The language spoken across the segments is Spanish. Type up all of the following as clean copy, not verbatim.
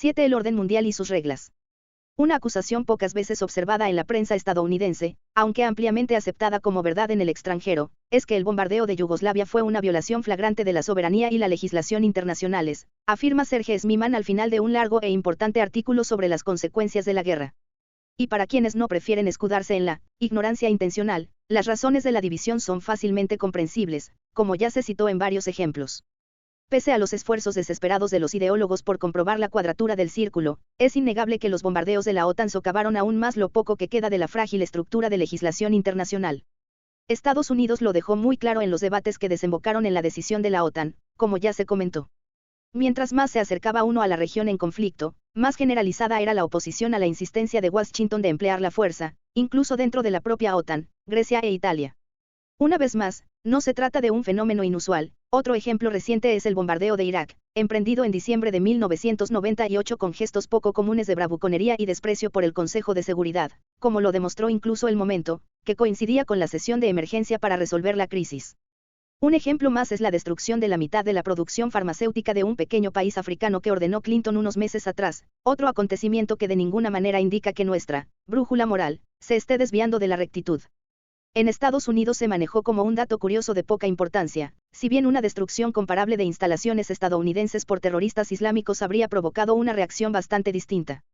7. El orden mundial y sus reglas. Una acusación pocas veces observada en la prensa estadounidense, aunque ampliamente aceptada como verdad en el extranjero, es que el bombardeo de Yugoslavia fue una violación flagrante de la soberanía y la legislación internacionales, afirma Sergej Smiman al final de un largo e importante artículo sobre las consecuencias de la guerra. Y para quienes no prefieren escudarse en la ignorancia intencional, las razones de la división son fácilmente comprensibles, como ya se citó en varios ejemplos. Pese a los esfuerzos desesperados de los ideólogos por comprobar la cuadratura del círculo, es innegable que los bombardeos de la OTAN socavaron aún más lo poco que queda de la frágil estructura de legislación internacional. Estados Unidos lo dejó muy claro en los debates que desembocaron en la decisión de la OTAN, como ya se comentó. Mientras más se acercaba uno a la región en conflicto, más generalizada era la oposición a la insistencia de Washington de emplear la fuerza, incluso dentro de la propia OTAN, Grecia e Italia. Una vez más, no se trata de un fenómeno inusual. Otro ejemplo reciente es el bombardeo de Irak, emprendido en diciembre de 1998 con gestos poco comunes de bravuconería y desprecio por el Consejo de Seguridad, como lo demostró incluso el momento, que coincidía con la sesión de emergencia para resolver la crisis. Un ejemplo más es la destrucción de la mitad de la producción farmacéutica de un pequeño país africano que ordenó Clinton unos meses atrás, otro acontecimiento que de ninguna manera indica que nuestra brújula moral se esté desviando de la rectitud. En Estados Unidos se manejó como un dato curioso de poca importancia, si bien una destrucción comparable de instalaciones estadounidenses por terroristas islámicos habría provocado una reacción bastante distinta.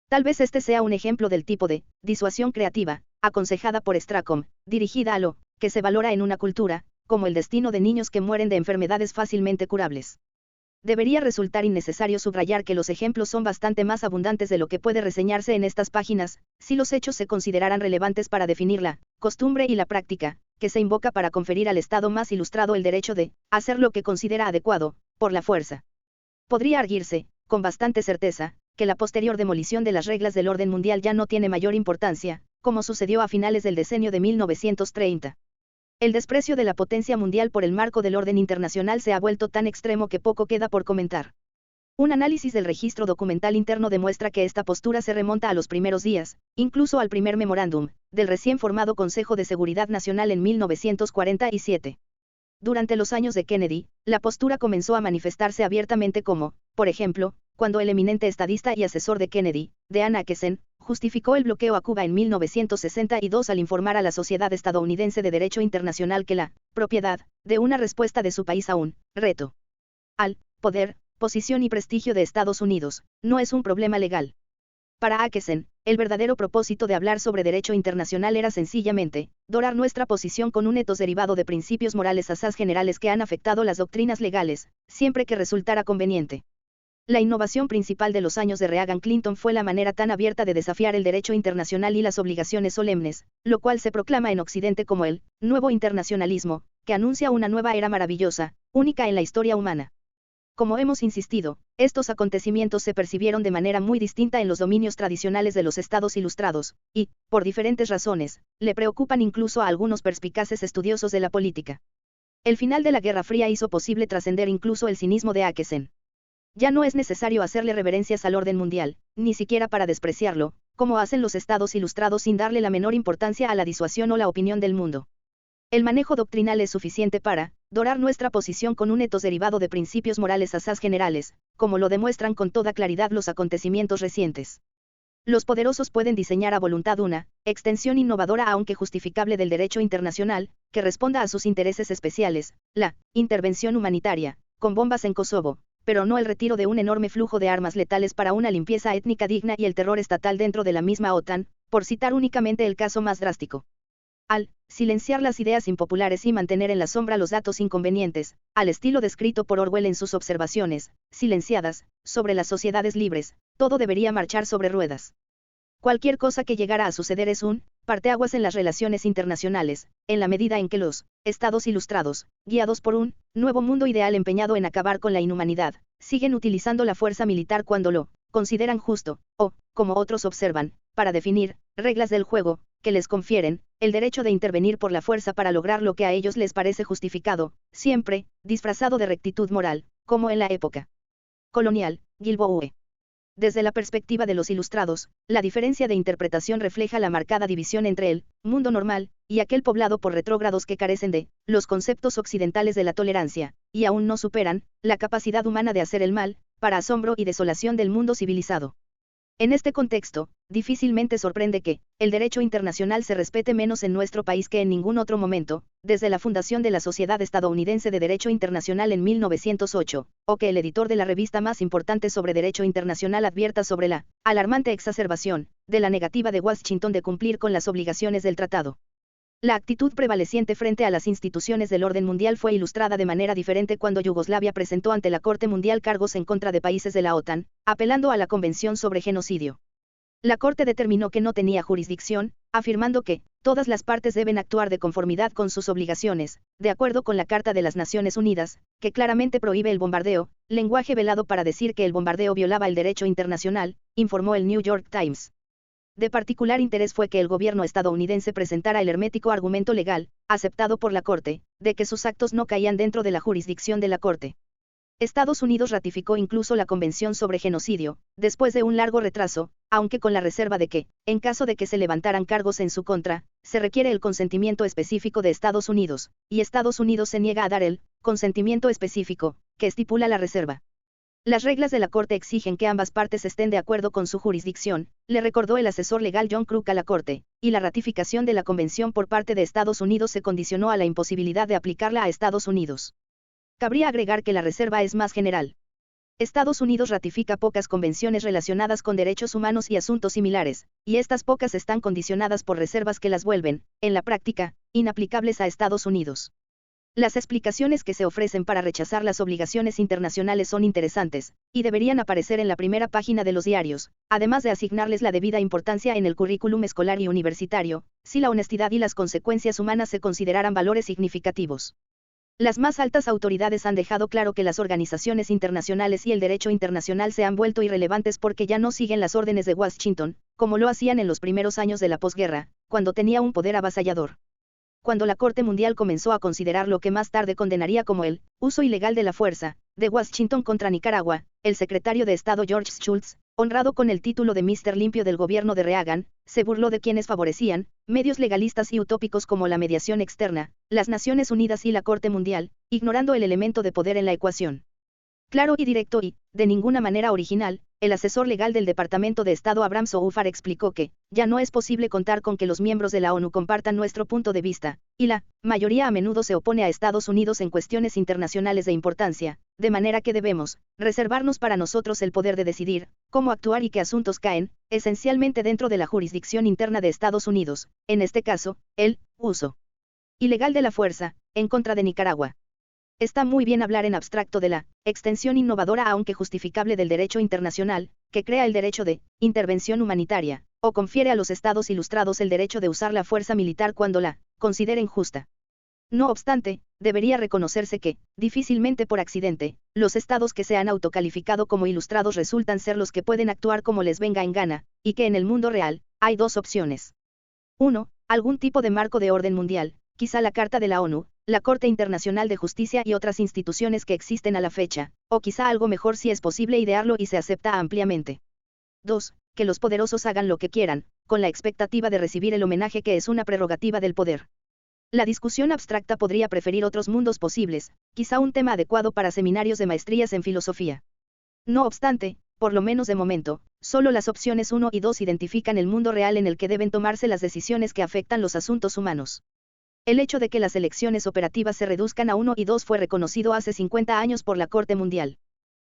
Tal vez este sea un ejemplo del tipo de disuasión creativa, aconsejada por Strachan, dirigida a lo que se valora en una cultura, como el destino de niños que mueren de enfermedades fácilmente curables. Debería resultar innecesario subrayar que los ejemplos son bastante más abundantes de lo que puede reseñarse en estas páginas, si los hechos se consideraran relevantes para definir la costumbre y la práctica, que se invoca para conferir al Estado más ilustrado el derecho de hacer lo que considera adecuado, por la fuerza. Podría arguirse, con bastante certeza, que la posterior demolición de las reglas del orden mundial ya no tiene mayor importancia, como sucedió a finales del decenio de 1930. El desprecio de la potencia mundial por el marco del orden internacional se ha vuelto tan extremo que poco queda por comentar. Un análisis del registro documental interno demuestra que esta postura se remonta a los primeros días, incluso al primer memorándum, del recién formado Consejo de Seguridad Nacional en 1947. Durante los años de Kennedy, la postura comenzó a manifestarse abiertamente como, por ejemplo, cuando el eminente estadista y asesor de Kennedy, Dean Acheson, justificó el bloqueo a Cuba en 1962 al informar a la Sociedad Estadounidense de Derecho Internacional que la propiedad de una respuesta de su país a un reto al poder, posición y prestigio de Estados Unidos no es un problema legal. Para Acheson, el verdadero propósito de hablar sobre derecho internacional era sencillamente dorar nuestra posición con un etos derivado de principios morales asaz generales que han afectado las doctrinas legales, siempre que resultara conveniente. La innovación principal de los años de Reagan-Clinton fue la manera tan abierta de desafiar el derecho internacional y las obligaciones solemnes, lo cual se proclama en Occidente como el nuevo internacionalismo, que anuncia una nueva era maravillosa, única en la historia humana. Como hemos insistido, estos acontecimientos se percibieron de manera muy distinta en los dominios tradicionales de los estados ilustrados, y, por diferentes razones, le preocupan incluso a algunos perspicaces estudiosos de la política. El final de la Guerra Fría hizo posible trascender incluso el cinismo de Acheson. Ya no es necesario hacerle reverencias al orden mundial, ni siquiera para despreciarlo, como hacen los estados ilustrados sin darle la menor importancia a la disuasión o la opinión del mundo. El manejo doctrinal es suficiente para dorar nuestra posición con un etos derivado de principios morales asaz generales, como lo demuestran con toda claridad los acontecimientos recientes. Los poderosos pueden diseñar a voluntad una extensión innovadora aunque justificable del derecho internacional, que responda a sus intereses especiales, la intervención humanitaria, con bombas en Kosovo, pero no el retiro de un enorme flujo de armas letales para una limpieza étnica digna y el terror estatal dentro de la misma OTAN, por citar únicamente el caso más drástico. Al silenciar las ideas impopulares y mantener en la sombra los datos inconvenientes, al estilo descrito por Orwell en sus observaciones, silenciadas, sobre las sociedades libres, todo debería marchar sobre ruedas. Cualquier cosa que llegara a suceder es un parteaguas en las relaciones internacionales, en la medida en que los estados ilustrados, guiados por un nuevo mundo ideal empeñado en acabar con la inhumanidad, siguen utilizando la fuerza militar cuando lo consideran justo, o, como otros observan, para definir reglas del juego, que les confieren el derecho de intervenir por la fuerza para lograr lo que a ellos les parece justificado, siempre disfrazado de rectitud moral, como en la época colonial. Gilboa. Desde la perspectiva de los ilustrados, la diferencia de interpretación refleja la marcada división entre el mundo normal y aquel poblado por retrógrados que carecen de los conceptos occidentales de la tolerancia, y aún no superan la capacidad humana de hacer el mal, para asombro y desolación del mundo civilizado. En este contexto, difícilmente sorprende que el derecho internacional se respete menos en nuestro país que en ningún otro momento, desde la fundación de la Sociedad Estadounidense de Derecho Internacional en 1908, o que el editor de la revista más importante sobre derecho internacional advierta sobre la alarmante exacerbación de la negativa de Washington de cumplir con las obligaciones del tratado. La actitud prevaleciente frente a las instituciones del orden mundial fue ilustrada de manera diferente cuando Yugoslavia presentó ante la Corte Mundial cargos en contra de países de la OTAN, apelando a la Convención sobre Genocidio. La Corte determinó que no tenía jurisdicción, afirmando que todas las partes deben actuar de conformidad con sus obligaciones, de acuerdo con la Carta de las Naciones Unidas, que claramente prohíbe el bombardeo, lenguaje velado para decir que el bombardeo violaba el derecho internacional, informó el New York Times. De particular interés fue que el gobierno estadounidense presentara el hermético argumento legal, aceptado por la Corte, de que sus actos no caían dentro de la jurisdicción de la Corte. Estados Unidos ratificó incluso la Convención sobre Genocidio, después de un largo retraso, aunque con la reserva de que, en caso de que se levantaran cargos en su contra, se requiere el consentimiento específico de Estados Unidos, y Estados Unidos se niega a dar el consentimiento específico que estipula la reserva. Las reglas de la Corte exigen que ambas partes estén de acuerdo con su jurisdicción, le recordó el asesor legal John Crook a la Corte, y la ratificación de la Convención por parte de Estados Unidos se condicionó a la imposibilidad de aplicarla a Estados Unidos. Cabría agregar que la reserva es más general. Estados Unidos ratifica pocas convenciones relacionadas con derechos humanos y asuntos similares, y estas pocas están condicionadas por reservas que las vuelven, en la práctica, inaplicables a Estados Unidos. Las explicaciones que se ofrecen para rechazar las obligaciones internacionales son interesantes, y deberían aparecer en la primera página de los diarios, además de asignarles la debida importancia en el currículum escolar y universitario, si la honestidad y las consecuencias humanas se consideraran valores significativos. Las más altas autoridades han dejado claro que las organizaciones internacionales y el derecho internacional se han vuelto irrelevantes porque ya no siguen las órdenes de Washington, como lo hacían en los primeros años de la posguerra, cuando tenía un poder avasallador. Cuando la Corte Mundial comenzó a considerar lo que más tarde condenaría como el uso ilegal de la fuerza, de Washington contra Nicaragua, el secretario de Estado George Shultz, honrado con el título de Mr. Limpio del gobierno de Reagan, se burló de quienes favorecían medios legalistas y utópicos como la mediación externa, las Naciones Unidas y la Corte Mundial, ignorando el elemento de poder en la ecuación. Claro y directo y, de ninguna manera original, el asesor legal del Departamento de Estado Abraham Soufar explicó que, ya no es posible contar con que los miembros de la ONU compartan nuestro punto de vista, y la mayoría a menudo se opone a Estados Unidos en cuestiones internacionales de importancia, de manera que debemos reservarnos para nosotros el poder de decidir cómo actuar y qué asuntos caen, esencialmente dentro de la jurisdicción interna de Estados Unidos, en este caso, el uso ilegal de la fuerza, en contra de Nicaragua. Está muy bien hablar en abstracto de la extensión innovadora aunque justificable del derecho internacional, que crea el derecho de intervención humanitaria, o confiere a los estados ilustrados el derecho de usar la fuerza militar cuando la consideren justa. No obstante, debería reconocerse que, difícilmente por accidente, los estados que se han autocalificado como ilustrados resultan ser los que pueden actuar como les venga en gana, y que en el mundo real, hay dos opciones. 1. Algún tipo de marco de orden mundial, quizá la Carta de la ONU, la Corte Internacional de Justicia y otras instituciones que existen a la fecha, o quizá algo mejor si es posible idearlo y se acepta ampliamente. 2. Que los poderosos hagan lo que quieran, con la expectativa de recibir el homenaje que es una prerrogativa del poder. La discusión abstracta podría preferir otros mundos posibles, quizá un tema adecuado para seminarios de maestrías en filosofía. No obstante, por lo menos de momento, solo las opciones 1 y 2 identifican el mundo real en el que deben tomarse las decisiones que afectan los asuntos humanos. El hecho de que las elecciones operativas se reduzcan a 1 y 2 fue reconocido hace 50 años por la Corte Mundial.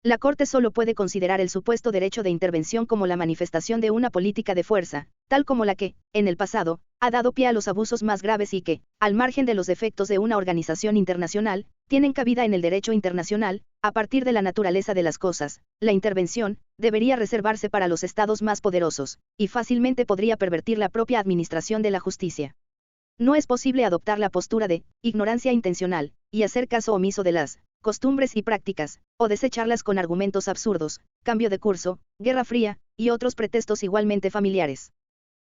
La Corte solo puede considerar el supuesto derecho de intervención como la manifestación de una política de fuerza, tal como la que, en el pasado, ha dado pie a los abusos más graves y que, al margen de los defectos de una organización internacional, tienen cabida en el derecho internacional, a partir de la naturaleza de las cosas. La intervención debería reservarse para los estados más poderosos, y fácilmente podría pervertir la propia administración de la justicia. No es posible adoptar la postura de ignorancia intencional, y hacer caso omiso de las costumbres y prácticas, o desecharlas con argumentos absurdos, cambio de curso, guerra fría, y otros pretextos igualmente familiares.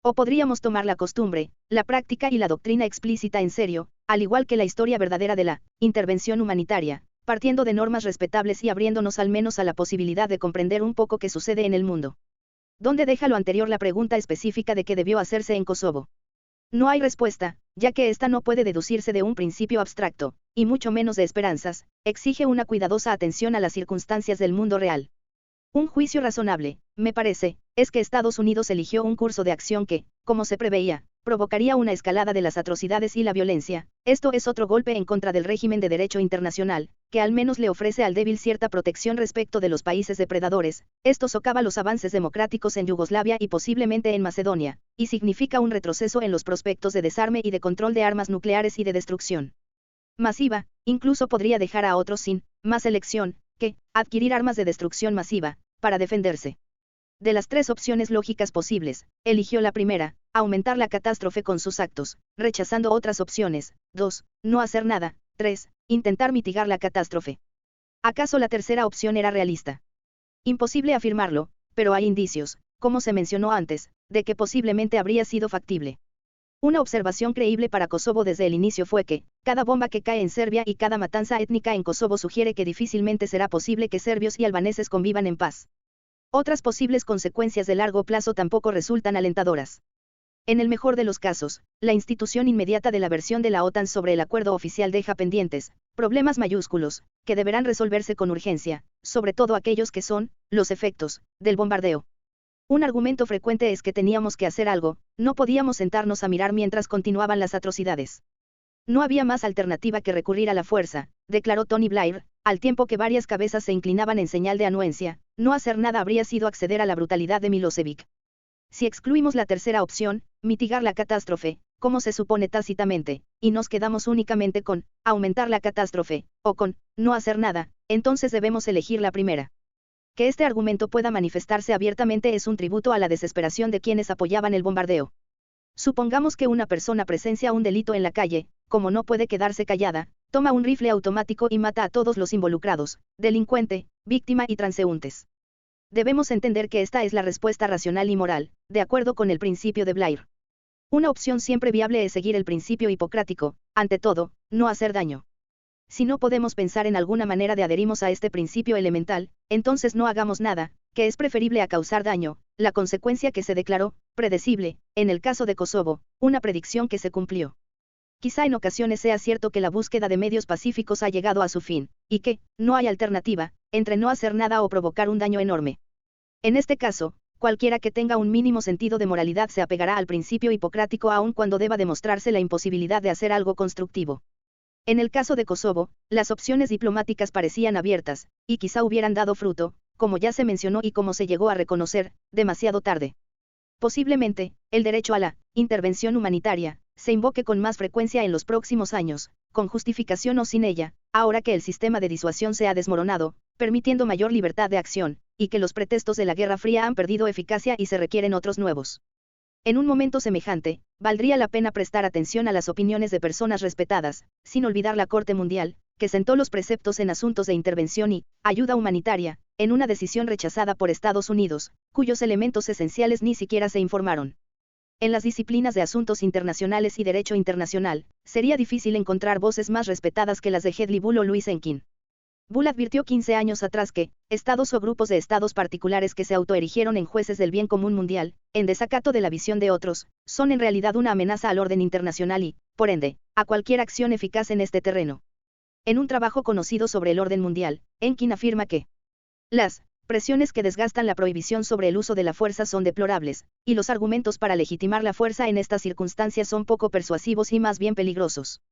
O podríamos tomar la costumbre, la práctica y la doctrina explícita en serio, al igual que la historia verdadera de la intervención humanitaria, partiendo de normas respetables y abriéndonos al menos a la posibilidad de comprender un poco qué sucede en el mundo. ¿Dónde deja lo anterior la pregunta específica de qué debió hacerse en Kosovo? No hay respuesta, ya que ésta no puede deducirse de un principio abstracto, y mucho menos de esperanzas, exige una cuidadosa atención a las circunstancias del mundo real. Un juicio razonable, me parece, es que Estados Unidos eligió un curso de acción que, como se preveía, provocaría una escalada de las atrocidades y la violencia. Esto es otro golpe en contra del régimen de derecho internacional, que al menos le ofrece al débil cierta protección respecto de los países depredadores. Esto socava los avances democráticos en Yugoslavia y posiblemente en Macedonia, y significa un retroceso en los prospectos de desarme y de control de armas nucleares y de destrucción masiva. Incluso podría dejar a otros sin más elección que adquirir armas de destrucción masiva para defenderse. De las tres opciones lógicas posibles, eligió la primera, aumentar la catástrofe con sus actos, rechazando otras opciones. 2. No hacer nada. 3. Intentar mitigar la catástrofe. ¿Acaso la tercera opción era realista? Imposible afirmarlo, pero hay indicios, como se mencionó antes, de que posiblemente habría sido factible. Una observación creíble para Kosovo desde el inicio fue que, cada bomba que cae en Serbia y cada matanza étnica en Kosovo sugiere que difícilmente será posible que serbios y albaneses convivan en paz. Otras posibles consecuencias de largo plazo tampoco resultan alentadoras. En el mejor de los casos, la institución inmediata de la versión de la OTAN sobre el acuerdo oficial deja pendientes problemas mayúsculos, que deberán resolverse con urgencia, sobre todo aquellos que son los efectos del bombardeo. Un argumento frecuente es que teníamos que hacer algo, no podíamos sentarnos a mirar mientras continuaban las atrocidades. No había más alternativa que recurrir a la fuerza, declaró Tony Blair, al tiempo que varias cabezas se inclinaban en señal de anuencia. No hacer nada habría sido acceder a la brutalidad de Milosevic. Si excluimos la tercera opción, mitigar la catástrofe, como se supone tácitamente, y nos quedamos únicamente con aumentar la catástrofe, o con no hacer nada, entonces debemos elegir la primera. Que este argumento pueda manifestarse abiertamente es un tributo a la desesperación de quienes apoyaban el bombardeo. Supongamos que una persona presencia un delito en la calle, como no puede quedarse callada, toma un rifle automático y mata a todos los involucrados, delincuente, víctima y transeúntes. Debemos entender que esta es la respuesta racional y moral, de acuerdo con el principio de Blair. Una opción siempre viable es seguir el principio hipocrático, ante todo, no hacer daño. Si no podemos pensar en alguna manera de adherirnos a este principio elemental, entonces no hagamos nada, que es preferible a causar daño, la consecuencia que se declaró predecible, en el caso de Kosovo, una predicción que se cumplió. Quizá en ocasiones sea cierto que la búsqueda de medios pacíficos ha llegado a su fin, y que, no hay alternativa, entre no hacer nada o provocar un daño enorme. En este caso, cualquiera que tenga un mínimo sentido de moralidad se apegará al principio hipocrático aun cuando deba demostrarse la imposibilidad de hacer algo constructivo. En el caso de Kosovo, las opciones diplomáticas parecían abiertas, y quizá hubieran dado fruto, como ya se mencionó y como se llegó a reconocer, demasiado tarde. Posiblemente, el derecho a la intervención humanitaria se invoque con más frecuencia en los próximos años, con justificación o sin ella, ahora que el sistema de disuasión se ha desmoronado, permitiendo mayor libertad de acción, y que los pretextos de la Guerra Fría han perdido eficacia y se requieren otros nuevos. En un momento semejante, valdría la pena prestar atención a las opiniones de personas respetadas, sin olvidar la Corte Mundial, que sentó los preceptos en asuntos de intervención y ayuda humanitaria, en una decisión rechazada por Estados Unidos, cuyos elementos esenciales ni siquiera se informaron. En las disciplinas de asuntos internacionales y derecho internacional, sería difícil encontrar voces más respetadas que las de Hedley Bull o Louis Enkin. Bull advirtió 15 años atrás que, estados o grupos de estados particulares que se autoerigieron en jueces del bien común mundial, en desacato de la visión de otros, son en realidad una amenaza al orden internacional y, por ende, a cualquier acción eficaz en este terreno. En un trabajo conocido sobre el orden mundial, Enkin afirma que las presiones que desgastan la prohibición sobre el uso de la fuerza son deplorables, y los argumentos para legitimar la fuerza en estas circunstancias son poco persuasivos y más bien peligrosos.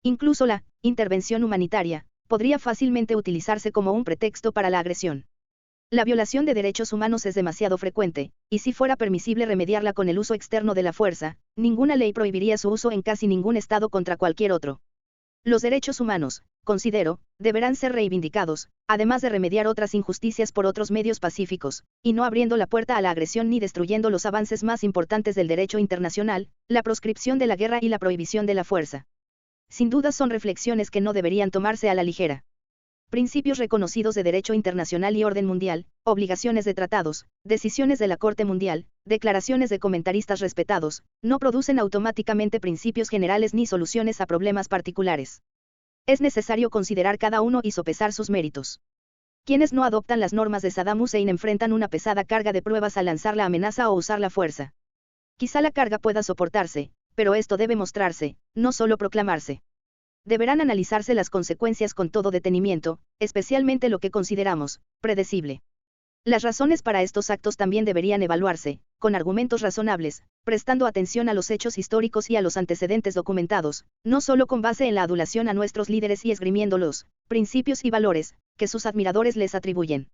Incluso la intervención humanitaria podría fácilmente utilizarse como un pretexto para la agresión. La violación de derechos humanos es demasiado frecuente, y si fuera permisible remediarla con el uso externo de la fuerza, ninguna ley prohibiría su uso en casi ningún estado contra cualquier otro. Los derechos humanos, considero, deberán ser reivindicados, además de remediar otras injusticias por otros medios pacíficos, y no abriendo la puerta a la agresión ni destruyendo los avances más importantes del derecho internacional, la proscripción de la guerra y la prohibición de la fuerza. Sin duda son reflexiones que no deberían tomarse a la ligera. Principios reconocidos de derecho internacional y orden mundial, obligaciones de tratados, decisiones de la Corte Mundial, declaraciones de comentaristas respetados, no producen automáticamente principios generales ni soluciones a problemas particulares. Es necesario considerar cada uno y sopesar sus méritos. Quienes no adoptan las normas de Saddam Hussein enfrentan una pesada carga de pruebas al lanzar la amenaza o usar la fuerza. Quizá la carga pueda soportarse, pero esto debe mostrarse, no solo proclamarse. Deberán analizarse las consecuencias con todo detenimiento, especialmente lo que consideramos predecible. Las razones para estos actos también deberían evaluarse, con argumentos razonables, prestando atención a los hechos históricos y a los antecedentes documentados, no solo con base en la adulación a nuestros líderes y esgrimiendo los principios y valores que sus admiradores les atribuyen.